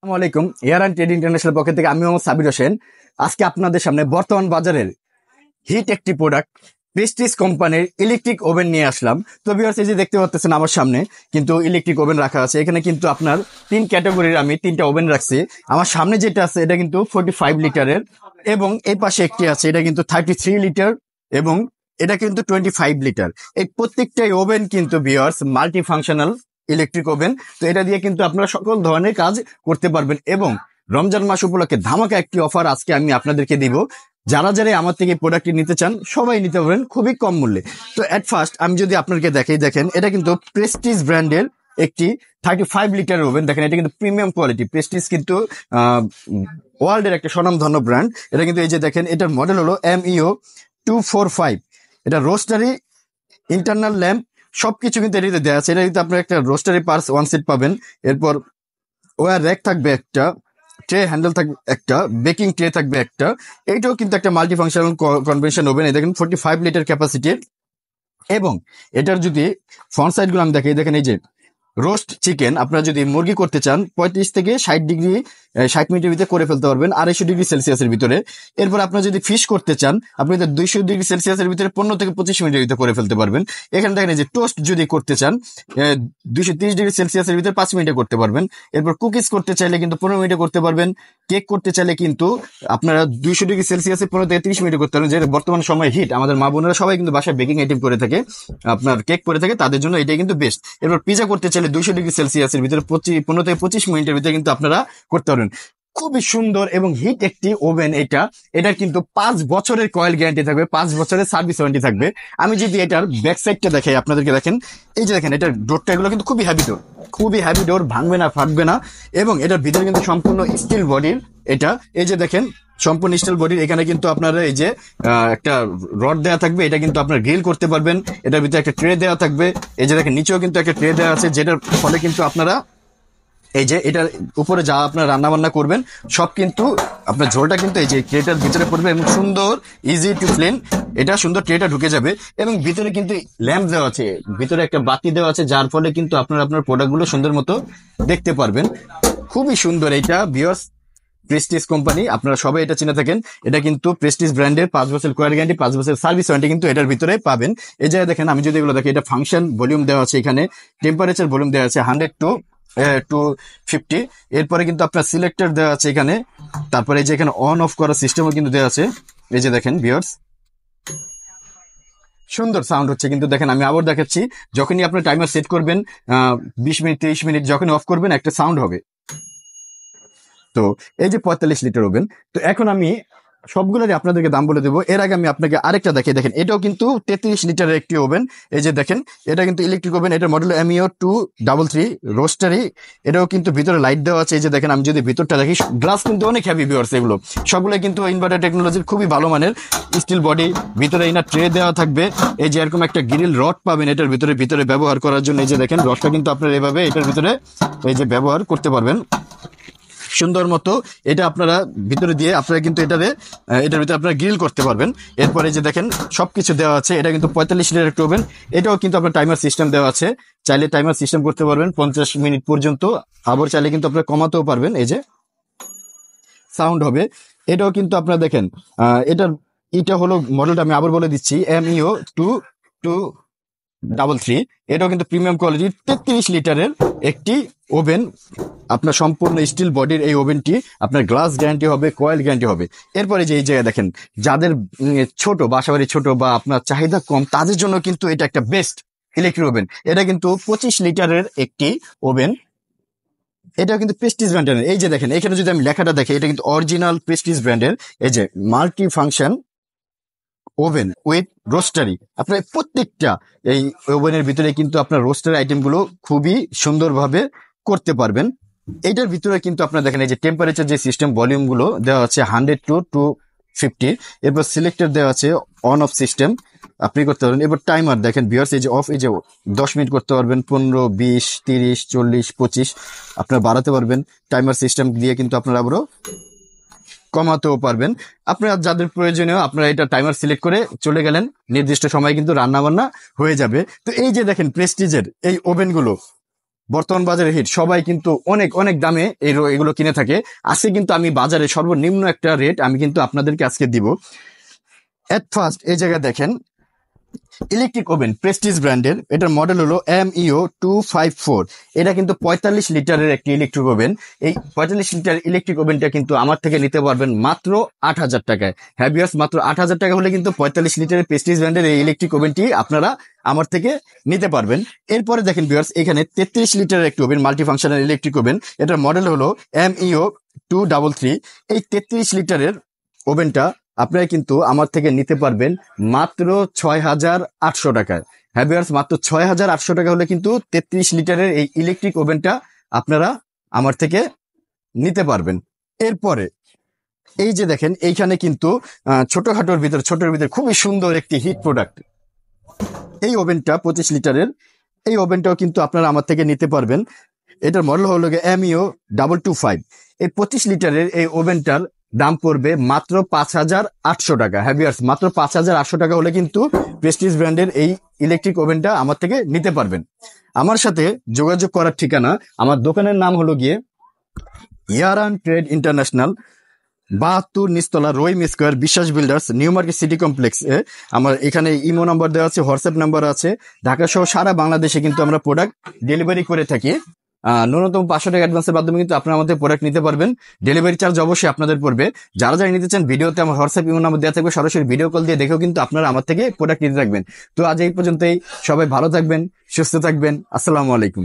আসসালামু আলাইকুম। Air and trade international পক্ষ থেকে আমি মোহাম্মদ সাবির হোসেন আজকে আপনাদের সামনে বর্তমান বাজারের হিট একটি প্রোডাক্ট প্রেস্টিজ কোম্পানির ইলেকট্রিক ওভেন নিয়ে আসলাম। তো ভিউয়ার্স, এই যে দেখতে পাচ্ছেন আমার সামনে কিন্তু ইলেকট্রিক ওভেন রাখা আছে। এখানে কিন্তু আপনার তিন ক্যাটাগরির আমি তিনটা ওভেন রাখছি। আমার সামনে যেটা আছে এটা কিন্তু 45 লিটারের, এবং এই পাশে একটি আছে এটা কিন্তু 33 লিটার, এবং এটা কিন্তু 25 লিটার। এই প্রত্যেকটাই ওভেন কিন্তু viewers multi functional electric oven. তো এটা দিয়ে কিন্তু আপনারা সকল ধরনের কাজ করতে পারবেন, এবং রমজান মাস উপলক্ষে ধামাকা একটি অফার আজকে আমি আপনাদেরকে দিব। যারা যারা আমার থেকে প্রোডাক্টটি নিতে চান সবাই নিতে পারেন খুবই কম মূল্যে। তো এট ফার্স্ট আমি যদি আপনাকে দেখাই, দেখেন এটা কিন্তু প্রেস্টিজ ব্র্যান্ডের একটি 35 লিটার ওভেন। দেখেন এটা কিন্তু প্রিমিয়াম কোয়ালিটি। প্রেস্টিজ কিন্তু ওয়ার্ল্ডের একটা স্বনামধন্য ব্র্যান্ড। এটা কিন্তু এই যে দেখেন এটার মডেল হলো MEO 245। এটা রোস্টারি, ইন্টারনাল ল্যাম্প সবকিছু কিন্তু এটাতে দেওয়া আছে। এটা কিন্তু আপনার একটা রোস্টারি পার্স ওয়ান সেট পাবেন। এরপর ওয়ার র্যাক থাকবে একটা, ট্রে হ্যান্ডেল থাকবে একটা, বেকিং ট্রে থাকবে একটা। এইটাও কিন্তু একটা মাল্টি ফাংশনাল কনভেনশন ওভেন। এই দেখেন 45 লিটার ক্যাপাসিটির। এবং এটার যদি ফ্রন্ট সাইড গুলো আমি দেখাই, দেখেন এই যে রোস্ট চিকেন আপনারা যদি মুরগি করতে চান 35 থেকে 60 ডিগ্রি 60 মিনিটের ভিতরে করে ফেলতে পারবেন 250 ডিগ্রি সেলসিয়াসের ভিতরে। এরপর আপনারা যদি ফিশ করতে চান আপনি 200 ডিগ্রি সেলসিয়াসের ভিতরে 15 থেকে 25 মিনিটের ভিতরে করে ফেলতে পারবেন। এখানে দেখেন যে টোস্ট যদি করতে চান 230 ডিগ্রি সেলসিয়াসের ভিতরে 5 মিনিটে করতে পারবেন। এরপর কুকিজ করতে চাইলে কিন্তু 15 মিনিটে করতে পারবেন। কেক করতে চাইলে কিন্তু আপনারা 200 ডিগ্রি সেলসিয়াসে 15 থেকে 30 মিনিটে করতে পারবেন। যে বর্তমান সময় হিট, আমাদের মা বোনেরা সবাই কিন্তু বাসায় বেকিং আইটেম করে থাকে, আপনার কেক করে থাকে, তাদের জন্য এটাই কিন্তু বেস্ট। এরপর পিজা করতে চাইলে 200 ডিগ্রি সেলসিয়াসের ভিতরে 15 থেকে 25 মিনিটের ভিতরে কিন্তু আপনারা করতে পারবেন। খুবই সুন্দর এবং হিট একটি ওভেন। এটার কিন্তু 5 বছরের কয়েল গ্যারান্টি থাকবে, 5 বছরের সার্ভিস ওয়ারেন্টি থাকবে। আমি যদি এটার ব্যাক সাইডটা দেখাই আপনাদেরকে, দেখেন এই যে দেখেন এটার ডোরটা এগুলো কিন্তু খুবই হ্যাভি ডোর, খুবই হ্যাভি ডোর, ভাঙবে না, ফাটবে না। এবং এটার ভিতরে কিন্তু সম্পূর্ণ স্টিল বডির। এটা এই যে দেখেন সম্পূর্ণ স্টিল বডির। এখানে কিন্তু আপনারা এই যে একটা রড দেওয়া থাকবে, এটা কিন্তু আপনার গ্রিল করতে পারবেন। এটার ভিতরে একটা ট্রে দেওয়া থাকবে। এই যে দেখেন নিচেও কিন্তু একটা ট্রে দেওয়া আছে, যেটার ফলে কিন্তু আপনারা এই যে এটার উপরে যা আপনার রান্না বান্না করবেন সব কিন্তু আপনার ঝোলটা কিন্তু এই যে ট্রেটার ভিতরে পড়বে, এবং সুন্দর ইজি টু ক্লিন এটা সুন্দর ট্রেটা ঢুকে যাবে। এবং ভিতরে কিন্তু ল্যাম্প দেওয়া আছে, ভিতরে একটা বাতি দেওয়া আছে, যার ফলে কিন্তু আপনারা আপনার প্রোডাক্টগুলো সুন্দর মতো দেখতে পারবেন। খুবই সুন্দর এটা ভিউয়ার্স, প্রেস্টিজ কোম্পানি, আপনারা সবাই এটা চিনে থাকেন। এটা কিন্তু প্রেস্টিজ ব্র্যান্ডের 5 বছর কোয়ার গ্যারান্টি, 5 বছর সার্ভিস ওয়ারেন্টি কিন্তু এটার ভিতরে পাবেন। এই জায়গায় দেখেন আমি যদি এগুলো দেখি, এটা ফাংশন ভলিউম দেওয়া আছে, এখানে টেম্পারেচার ভলিউম দেওয়া আছে 100 টু 50। এরপরে কিন্তু আপনার সিলেক্টর দেওয়া আছে এখানে। তারপরে এই যে এখানে অন অফ করার সিস্টেমও কিন্তু দেওয়া আছে। এই যে দেখেন ভিউয়ার্স, সুন্দর সাউন্ড হচ্ছে কিন্তু। দেখেন আমি আবার দেখাচ্ছি, যখনই আপনার টাইমার সেট করবেন 20 মিনিট 30 মিনিট, যখনই অফ করবেন একটা সাউন্ড হবে। তো এই যে 45 লিটার ওভেন। তো এখন আমি সবগুলোরই আপনাদেরকে দাম বলে দেবো। এর আগে আমি আপনাকে আরেকটা দেখিয়ে, দেখেন এটাও কিন্তু 33 লিটারের একটি ওভেন। এই যে দেখেন এটা কিন্তু ইলেকট্রিক ওভেন, এটার মডেল MEO 233 রোস্টারি। এটাও কিন্তু ভিতরে লাইট দেওয়া আছে। এই যে দেখেন আমি যদি ভিতরটা দেখি, গ্লাস কিন্তু অনেক হেভি ভিউয়ার্স, এগুলো সবগুলো কিন্তু ইনভার্টার টেকনোলজির খুবই ভালো মানের স্টিল বডি। ভিতরে ইনার ট্রে দেওয়া থাকবে। এই যে এরকম একটা গ্রিল রড পাবেন এটার ভিতরে ব্যবহার করার জন্য। এই যে দেখেন রডটা কিন্তু আপনারা এভাবে এটার ভিতরে এই যে ব্যবহার করতে পারবেন সুন্দর মতো। এটা আপনারা ভিতরে দিয়ে আপনারা কিন্তু এটার ভিতরে আপনারা গ্রিল করতে পারবেন। এরপরে যে দেখেন সবকিছু দেওয়া আছে। এটা কিন্তু 45 লিটার একটা ওভেন। এটাও কিন্তু আপনার টাইমার সিস্টেম দেওয়া আছে, চাইলে টাইমার সিস্টেম করতে পারবেন 50 মিনিট পর্যন্ত। আবার চাইলে কিন্তু আপনারা কমাতেও পারবেন। এই যে সাউন্ড হবে। এটাও কিন্তু আপনারা দেখেন এটা হলো মডেলটা আমি আবার বলে দিচ্ছি, MEO 233। এটাও কিন্তু প্রিমিয়াম কোয়ালিটির 33 লিটারের একটি ওভেন। আপনার সম্পূর্ণ স্টিল বডির এই ওভেনটি, আপনার গ্লাস গ্যারান্টি হবে, কয়েল গ্যারান্টি হবে। এরপরে যে এই জায়গায় দেখেন যাদের ছোট বাসাবাড়ি ছোট বা আপনার চাহিদা কম, তাদের জন্য কিন্তু এটা একটা বেস্ট ইলেকট্রিক ওভেন। এটা কিন্তু 25 লিটারের একটি ওভেন। এটা কিন্তু প্রেস্টিজ ব্র্যান্ডের। এই যে দেখেন এখানে যদি আমি লেখাটা দেখি, এটা কিন্তু অরিজিনাল প্রেস্টিজ ব্র্যান্ডের। এই যে মাল্টি ফাংশন ওভেন উইথ রোস্টারি। আপনার প্রত্যেকটা এই ওভেনের ভিতরে কিন্তু আপনার রোস্টারি আইটেমগুলো খুবই সুন্দরভাবে করতে পারবেন। এইটার ভিতরে কিন্তু আপনার দেখেন এই যে টেম্পারেচার যে সিস্টেম ভলিউম গুলো দেওয়া আছে 100 টু 250। এরপর সিলেক্টর দেওয়া আছে, অন অফ সিস্টেম আপনি করতে পারবেন। এবার টাইমার দেখেন ভিউয়ার্স, এই যে অফ, এই যে 10 মিনিট করতে পারবেন, 15 20 30 40 25 আপনার বাড়াতে পারবেন। টাইমার সিস্টেম দিয়ে কিন্তু আপনারা আবারও কমাতেও পারবেন। আপনারা যাদের প্রয়োজনীয় আপনারা এটা টাইমার সিলেক্ট করে চলে গেলেন, নির্দিষ্ট সময় কিন্তু রান্না বান্না হয়ে যাবে। তো এই যে দেখেন প্রেস্টিজের এই ওভেনগুলো বর্তমান বাজারে হিট, সবাই কিন্তু অনেক অনেক দামে এগুলো কিনে থাকে। আজকে কিন্তু আমি বাজারে সর্বনিম্ন একটা রেট আমি কিন্তু আপনাদেরকে আজকে দিব। এট ফার্স্ট এই জায়গায় দেখেন ইলেকট্রিক ওভেন প্রেস্টিজ ব্র্যান্ডের, এটার মডেল হলো MEO254। এটা কিন্তু 45 লিটারের একটি ইলেকট্রিক ওভেন। এই 45 লিটার ইলেকট্রিক ওভেনটা কিন্তু আমার থেকে নিতে পারবেন মাত্র 8,000 টাকায়। হ্যাঁ ভিউয়ার্স, মাত্র 8,000 টাকা হলে কিন্তু 45 লিটারের প্রেস্টিজ ব্র্যান্ডের এই ইলেকট্রিক ওভেনটি আপনারা আমার থেকে নিতে পারবেন। এরপরে দেখেন ভিউয়ার্স, এখানে 33 লিটারের একটি oven, multi functional electric oven, এটার মডেল হলো MEO233। এই 33 লিটারের ওভেনটা আপনারা কিন্তু আমার থেকে নিতে পারবেন মাত্র 6,800 টাকায়। হ্যাঁ ভিউয়ার্স, মাত্র 6,800 টাকা হলে কিন্তু 33 লিটারের এই ইলেকট্রিক ওভেনটা আপনারা আমার থেকে নিতে পারবেন। এরপরে এই যে দেখেন, এইখানে কিন্তু ছোটর ভিতরে খুবই সুন্দর একটি হিট প্রোডাক্ট, এই ওভেনটা 25 লিটারের। এই ওভেনটাও কিন্তু আপনারা আমার থেকে নিতে পারবেন। এটার মডেল হলো MEO225। এই 25 লিটারের এই ওভেনটার দাম পড়বে মাত্র 5,800 টাকা। হ্যাঁ ভিউয়ার্স, মাত্র 5,800 টাকা হলে কিন্তু প্রেস্টিজ ব্র্যান্ডের এই ইলেকট্রিক ওভেনটা আমার থেকে নিতে পারবেন। আমার সাথে যোগাযোগ করার ঠিকানা, আমার দোকানের নাম হলো ইয়ারান ট্রেড ইন্টারন্যাশনাল, 72 নিচতলা, রহিম স্কয়ার, বিশ্বাস বিল্ডার্স, নিউ মার্কেট সিটি কমপ্লেক্সে। আমার এখানে ইমো নাম্বার দেওয়া আছে, হোয়াটসঅ্যাপ নাম্বার আছে। ঢাকা সহ সারা বাংলাদেশে কিন্তু আমরা প্রোডাক্ট ডেলিভারি করে থাকি। ন্যূনতম 500 টাকা অ্যাডভান্সের মাধ্যমে কিন্তু আপনারা আমাদের প্রোডাক্ট নিতে পারবেন। ডেলিভারি চার্জ অবশ্যই আপনাদের পড়বে। যারা নিতে চান, ভিডিওতে আমার হোয়াটসঅ্যাপ ইমো নাম্বার দেওয়া থাকবে, সরাসরি ভিডিও কল দিয়ে দেখেও কিন্তু আপনারা আমার থেকে প্রোডাক্ট নিতে থাকবেন। তো আজ এই পর্যন্তই, সবাই ভালো থাকবেন, সুস্থ থাকবেন। আসসালামু আলাইকুম।